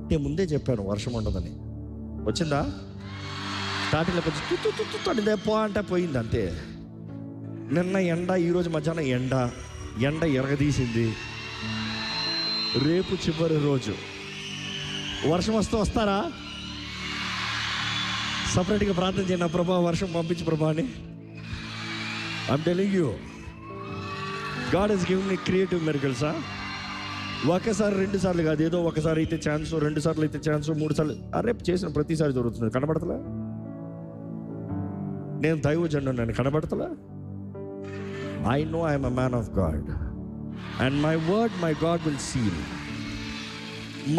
నేను ముందే చెప్పాను వర్షం ఉండదని. వచ్చిందా? స్టార్టింగ్లో కొంచెం తుత్తుదే పో అంటే పోయింది అంతే. నిన్న ఎండ, ఈరోజు మధ్యాహ్నం ఎండ ఎరగదీసింది. రేపు చివరి రోజు వర్షం వస్తారా? సపరేట్గా ప్రార్థన చేయండి, నా ప్రభా వర్షం పంపించి ప్రభా అని. I'm telling you, God has given me creative miracles. ఒకసారి 2 సార్లు కాదు, ఏదో ఒకసారి అయితే ఛాన్స్, 2 సార్లు అయితే ఛాన్స్, 3 సార్లు రేపు చేసిన ప్రతిసారి జరుగుతుంది. కనబడతలా? నేను దైవజనుడు, నేను కనబడతలా? I know I am a man of God and my word my God will seal.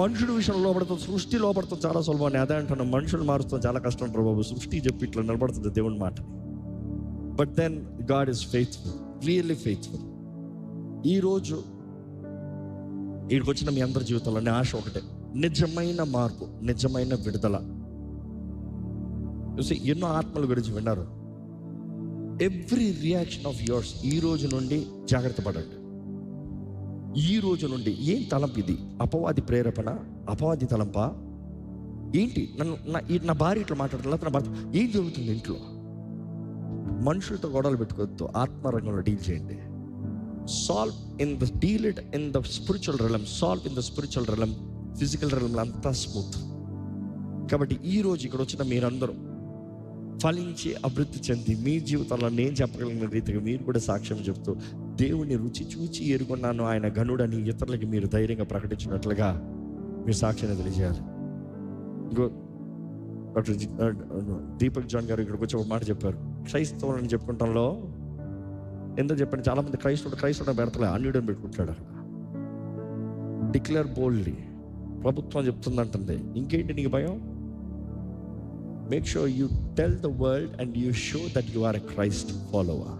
మనుషుడు విషయంలో లోపడుతుంది, సృష్టి లోపడుతుంది చాలా సులభం. అదే అంటాను, మనుషులు మారుస్తుంది చాలా కష్టం ప్రభు. సృష్టి చెప్పి ఇట్లా నిలబడుతుంది దేవుని మాట. But then God is faithful, really faithful. ఈరోజు ఇక్కడికి వచ్చిన మీ అందరి జీవితంలో నా ఆశ ఒకటే, నిజమైన మార్పు, నిజమైన విడుదల. చూసి ఎన్నో ఆత్మల గురించి విన్నారు. ఎవ్రీ రియాక్షన్ ఆఫ్ యోర్స్ ఈ రోజు నుండి జాగ్రత్త పడండి. ఈ రోజు నుండి ఏం తలంపు ఇది? అపవాది ప్రేరేపణ, అపవాది తలంపా ఏంటి? నా భార్య ఇట్లా మాట్లాడుతున్నా, నా భార్య ఏం జరుగుతుంది ఇంట్లో? మనుషులతో గొడవలు పెట్టుకోవద్దు, ఆత్మరంగంలో డీల్ చేయండి. Solve in the deal it in the spiritual realm, solve in the spiritual realm. Physical రెలమ్లో అంతా స్మూత్. కాబట్టి ఈరోజు ఇక్కడ వచ్చిన మీరందరూ ఫలించి అభివృద్ధి చెంది మీ జీవితంలో నేను చెప్పగలిగిన రీతిగా మీరు కూడా సాక్ష్యం చెప్తూ దేవుని రుచి చూచి ఎరుగున్నాను, ఆయన ఘనుడని ఇతరులకి మీరు ధైర్యంగా ప్రకటించినట్లుగా మీరు సాక్ష్యాన్ని తెలియజేయాలి. ఇంకో డాక్టర్ దీపక్ జాన్ గారు ఇక్కడికి వచ్చి ఒక మాట చెప్పారు. క్రైస్తవులని చెప్పుకుంటాంలో ఎందుకు చెప్పండి, చాలామంది క్రైస్తవుడు పెడతలే, అన్యుడని పెట్టుకుంటాడు. అక్కడ డిక్లేర్ బోల్డ్లీ, ప్రభుత్వం చెప్తుందంటుంది. ఇంకేంటి నీకు భయం? Make sure you tell the world and you show that you are a Christ follower.